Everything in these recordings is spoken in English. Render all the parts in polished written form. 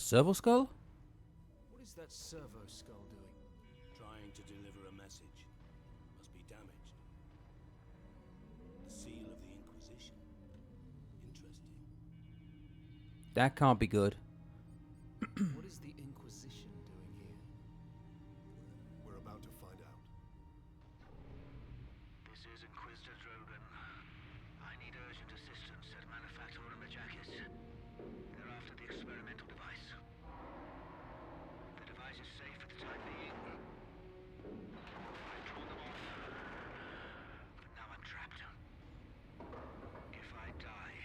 A servo skull? What is that servo skull doing? Trying to deliver a message. Must be damaged. The seal of the Inquisition. Interesting. That can't be good. What is the Inquisition doing here? We're about to find out. This is Inquisitor Drogan. I need urgent assistance at Manufacturer Majakis. They're after the experimental device. The device is safe for the time being. I've drawn them off. But now I'm trapped. If I die,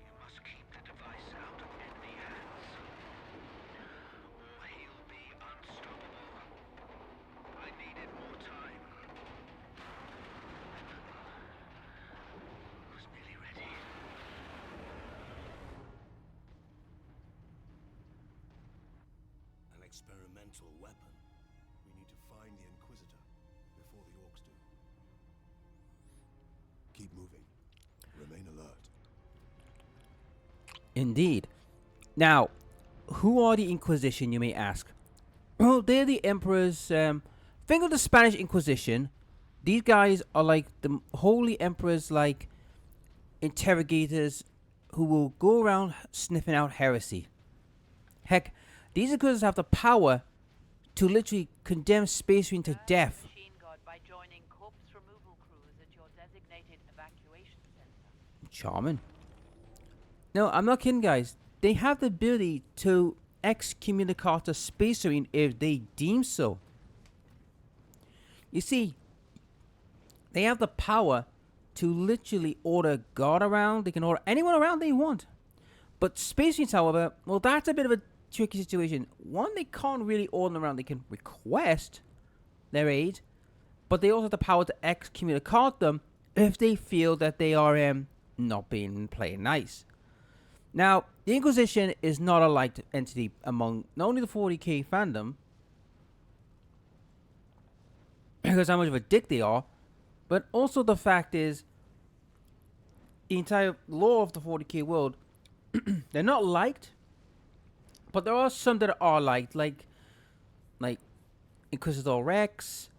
you must keep the device out of enemy hands. Or he'll be unstoppable. I needed more time. Was nearly ready. An experimental weapon. We need to find the Inquisitor before the orcs do. Keep moving. Remain alert. Indeed. Now, who are the Inquisition, you may ask? Well, they're the Emperor's, think of the Spanish Inquisition. These guys are like the Holy Emperor's, like, interrogators who will go around sniffing out heresy. Heck, these Inquisitors have the power to literally condemn Space Marine to death. Machine guard by joining corpse removal crews at your designated evacuation center. Charming. No, I'm not kidding, guys. They have the ability to excommunicate a Space Marine if they deem so. You see, they have the power to literally order God around. They can order anyone around they want. But Space Marines, however, well, that's a bit of a tricky situation. One, they can't really order them around. They can request their aid, but they also have the power to excommunicate them if they feel that they are not being playing nice. Now, the Inquisition is not a liked entity among not only the 40k fandom, because how much of a dick they are, but also the fact is, the entire lore of the 40k world, they're not liked, but there are some that are liked, like Inquisitor Rex,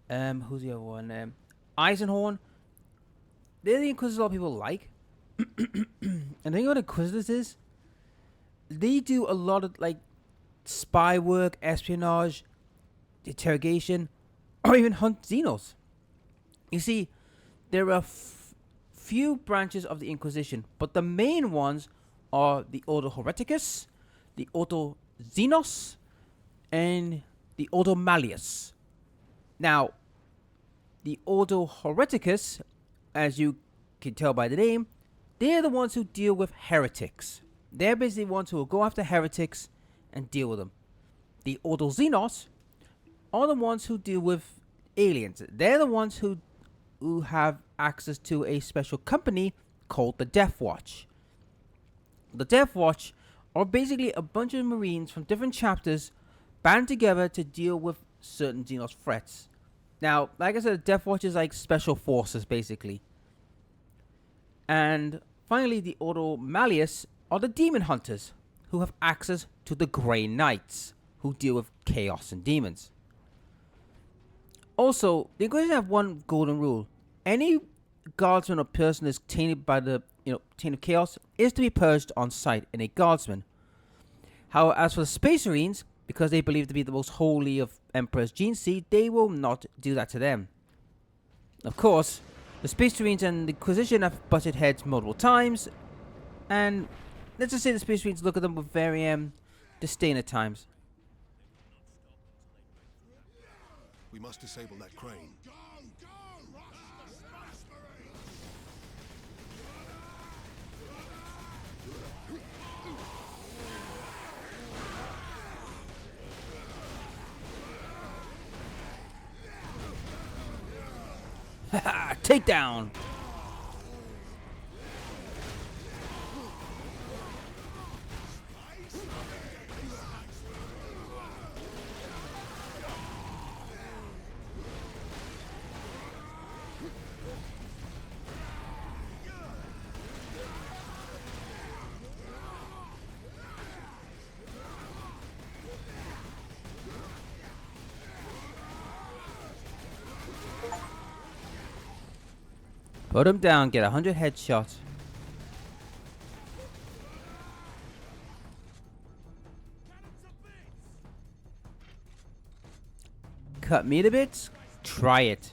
who's the other one? Eisenhorn. They're the Inquisitors a lot of people like. And the thing about Inquisitors is, they do a lot of like spy work, espionage, interrogation, or even hunt Xenos. You see, there are few branches of the Inquisition, but the main ones are the Ordo Hereticus, the Ordo Xenos, and the Ordo Malleus. Now, the Ordo Hereticus, as you can tell by the name, they're the ones who deal with heretics. They're basically the ones who will go after heretics and deal with them. The Ordo Xenos are the ones who deal with aliens. They're the ones who have access to a special company called the Death Watch. The Death Watch are basically a bunch of Marines from different chapters band together to deal with certain Xenos threats. Now, like I said, the Death Watch is like special forces, basically. And finally, the Ordo Malleus are the Demon Hunters, who have access to the Grey Knights, who deal with chaos and demons. Also, the Inquisition have one golden rule. Any guardsman or person that's tainted by the taint of chaos is to be purged on sight in a guardsman. However, as for the Space Marines, because they believe to be the most holy of Emperor's Gene Seed, they will not do that to them. Of course, the Space Marines and the Inquisition have butted heads multiple times, and let's just say the Space Marines look at them with very disdain at times. We must disable that crane. Haha, takedown! Put him down, get 100 headshots. Cut me to bits? Try it.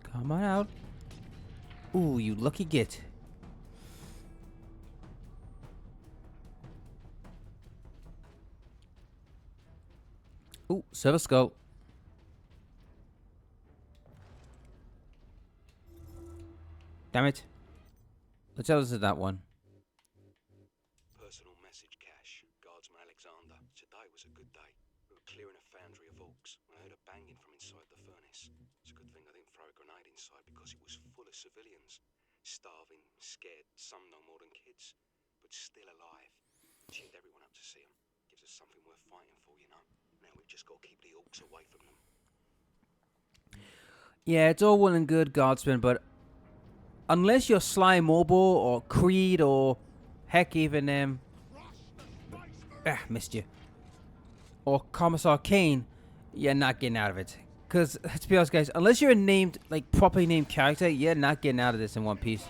Come on out. Ooh, you lucky git. Ooh, silver skull. Damn it. Let's tell us that one. Personal message cache. Guardsman Alexander. Today was a good day. We were clearing a foundry of orcs when I heard a banging from inside the furnace. It's a good thing I didn't throw a grenade inside because it was full of civilians. Starving, scared, some no more than kids. But still alive. Cheered everyone up to see them. Gives us something worth fighting for, you know. Now we've just got to keep the orcs away from them. Yeah, it's all well and good, Guardsman, but unless you're Sly Mobile or Creed or heck even missed you. Or Commissar Kane, you're not getting out of it. Cause let's be honest guys, unless you're a named, like properly named character, you're not getting out of this in one piece.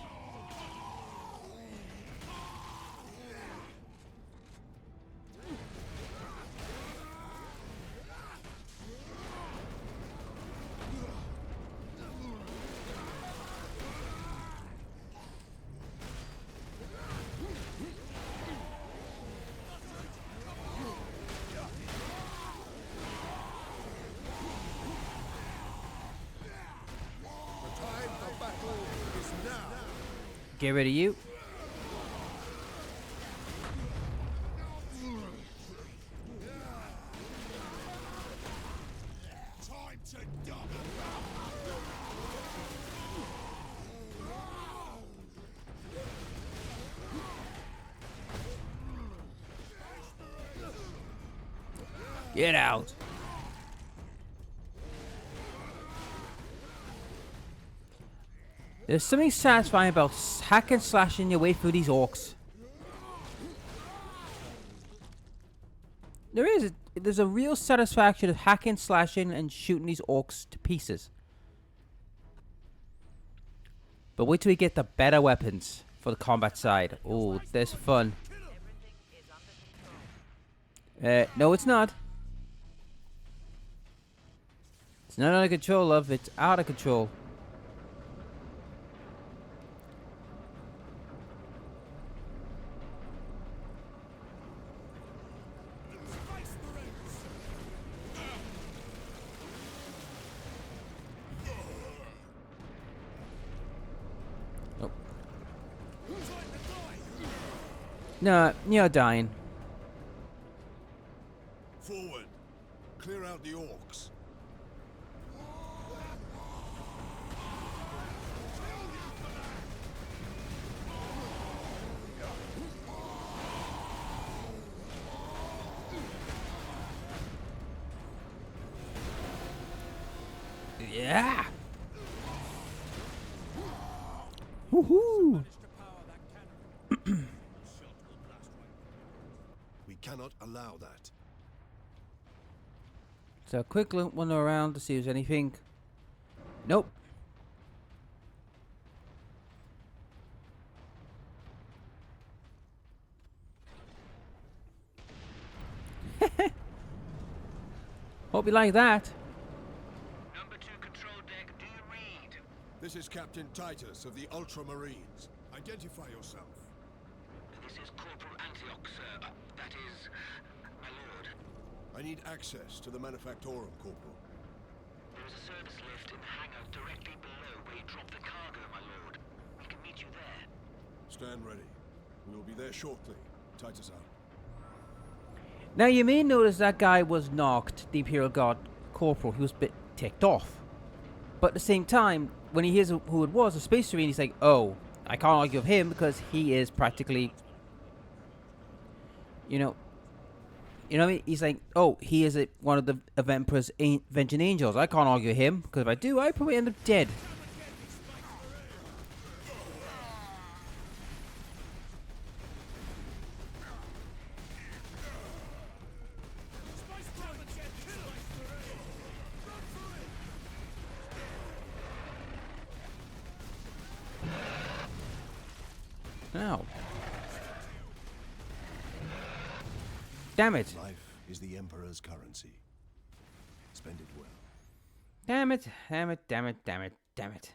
Get rid of you. Time to die. Get out. There's something satisfying about hack and slashing your way through these orcs. There's a real satisfaction of hacking, slashing, and shooting these orcs to pieces. But wait till we get the better weapons for the combat side. Oh, there's fun. No, it's not. It's not under control, love. It's out of control. No, you're dying. Forward. Clear out the orcs. Yeah. Woohoo. We cannot allow that. So a quick look wander around to see if there's anything. Nope. Hope you like that. Number 2 control deck, do you read? This is Captain Titus of the Ultramarines. Identify yourself. This is Corporal Antioch, sir. That is, my lord. I need access to the Manufactorum, Corporal. There is a service lift in the hangar directly below where you drop the cargo, my lord. We can meet you there. Stand ready. We will be there shortly. Titus out. Now you may notice that guy was knocked, the Imperial Guard Corporal. He was a bit ticked off. But at the same time, when he hears who it was, a Space Marine, he's like, oh, I can't argue with him because he is practically, you know what I mean? He's like, oh, he is one of the Emperor's Avenging Angels. I can't argue with him because if I do, I probably end up dead. Ow. Damn it. Life is the Emperor's currency. Spend it well. Damn it. Damn it. Damn it. Damn it. Damn it.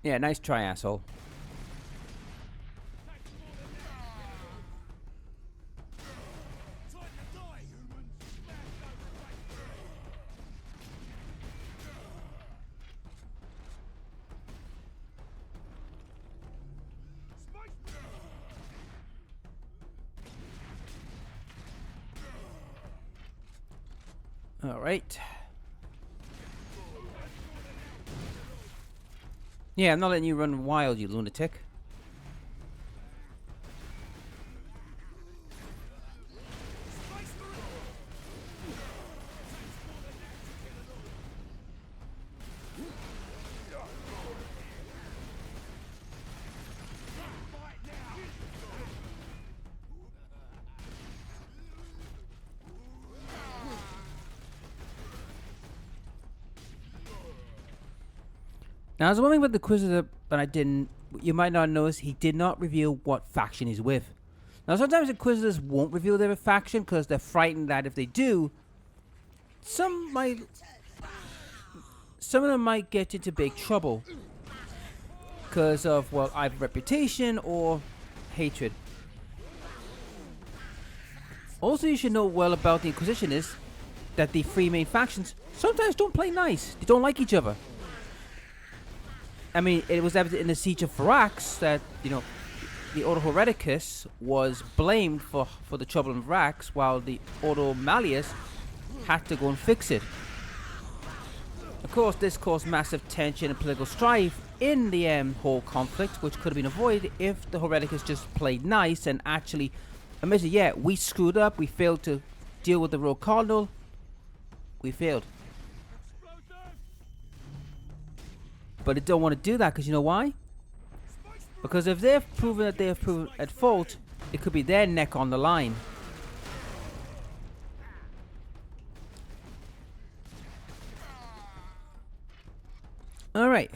Yeah, nice try, asshole. All right. Yeah, I'm not letting you run wild, you lunatic. Now, there's one thing about the Inquisitor that I didn't... You might not notice, he did not reveal what faction he's with. Now, sometimes Inquisitors won't reveal their faction because they're frightened that if they do, some of them might get into big trouble because of, well, either reputation or hatred. Also, you should know well about the Inquisition is that the three main factions sometimes don't play nice. They don't like each other. I mean, it was evident in the Siege of Varax that, you know, the Ordo Hereticus was blamed for the trouble in Varax, while the Ordo Malleus had to go and fix it. Of course, this caused massive tension and political strife in the whole conflict, which could have been avoided if the Hereticus just played nice and actually admitted, yeah, we screwed up, we failed to deal with the Rogue Cardinal, we failed. But they don't want to do that because you know why? Because if they've proven that they have proven at fault, it could be their neck on the line. Alright.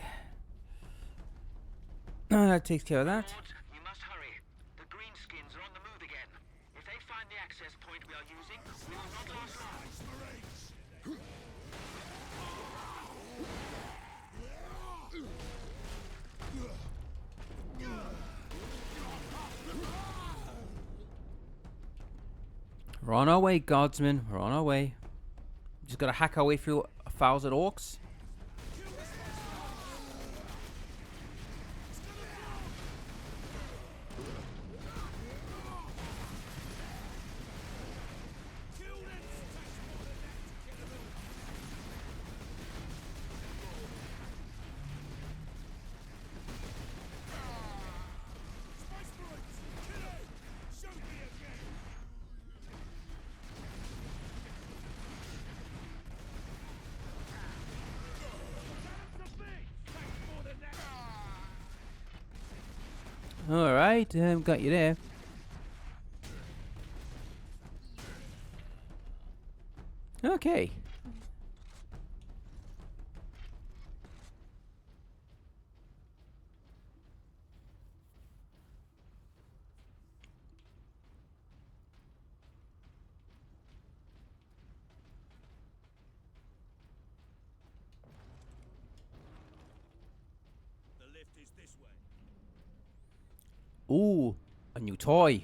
That takes care of that. You must hurry. The greenskins are on the move again. If they find the access point we are using, we will not last long. We're on our way, Guardsmen. We're on our way. Just gotta hack our way through 1,000 orcs. Alright, got you there. Okay. The lift is this way. Ooh, a new toy.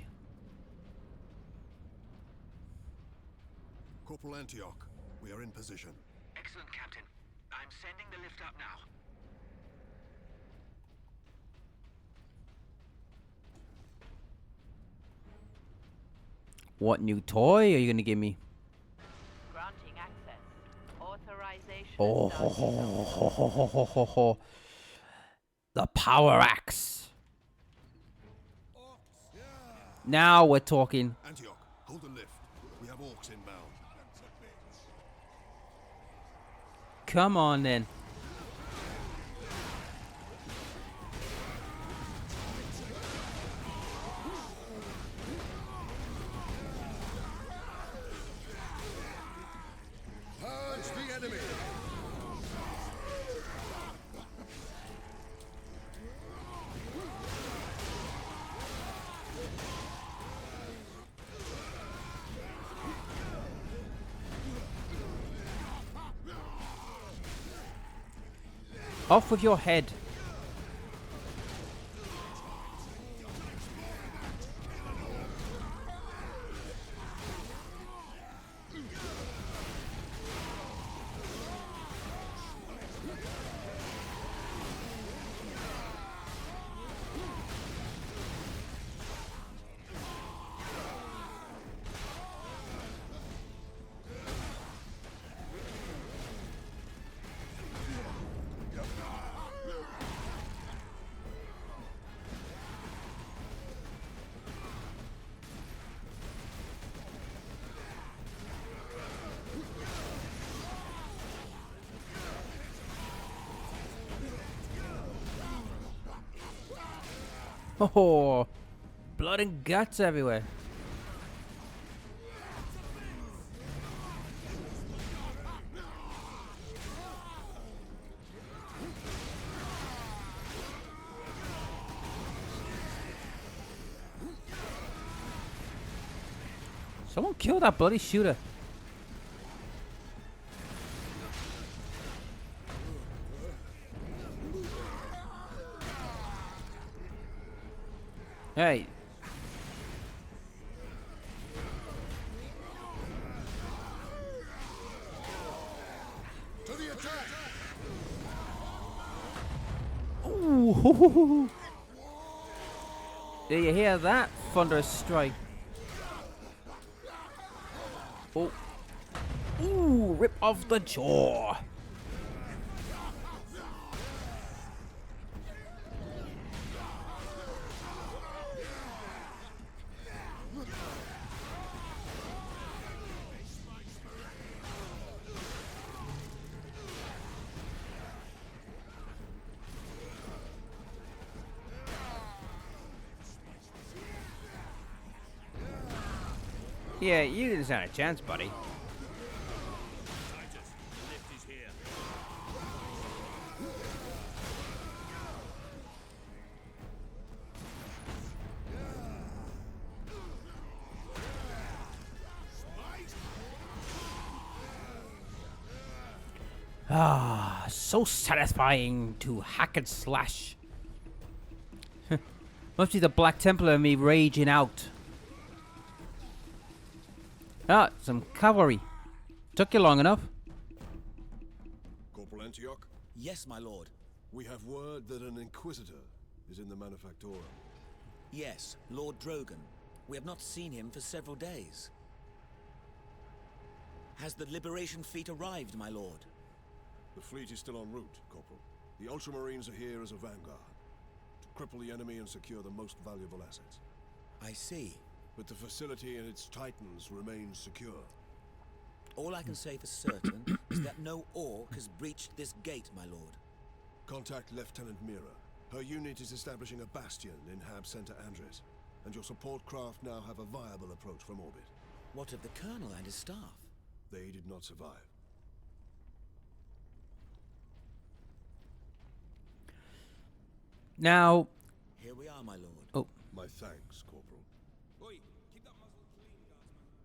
Corporal Antioch, we are in position. Excellent, Captain. I'm sending the lift up now. What new toy are you gonna give me? Oh, ho, ho, ho, ho, ho, ho, ho, ho. The power axe. Now we're talking. Antioch, hold the lift. We have orcs inbound. Come on then. Purge the enemy! Off with your head. Oh, blood and guts everywhere. Someone kill that bloody shooter. Hey. To the attack! Ooh. Do you hear that? Thunderous strike. Oh. Ooh, rip off the jaw. Yeah, you didn't stand a chance, buddy. Ah, so satisfying to hack and slash. Must be the Black Templar in me raging out. Ah, some cavalry. Took you long enough. Corporal Antioch, Yes, my lord. we have word that an Inquisitor is in the Manufactorum. Yes, Lord Drogon. We have not seen him for several days. Has the Liberation Fleet arrived, my lord? The fleet is still en route, Corporal. The Ultramarines are here as a vanguard, to cripple the enemy and secure the most valuable assets. I see. But the facility and its titans remain secure. All I can say for certain is that no orc has breached this gate, my lord. Contact Lieutenant Mira. Her unit is establishing a bastion in Hab Center Andres, and your support craft now have a viable approach from orbit. What of the colonel and his staff? They did not survive. Now, Here we are, my lord. oh, My thanks, Corporal. Oi,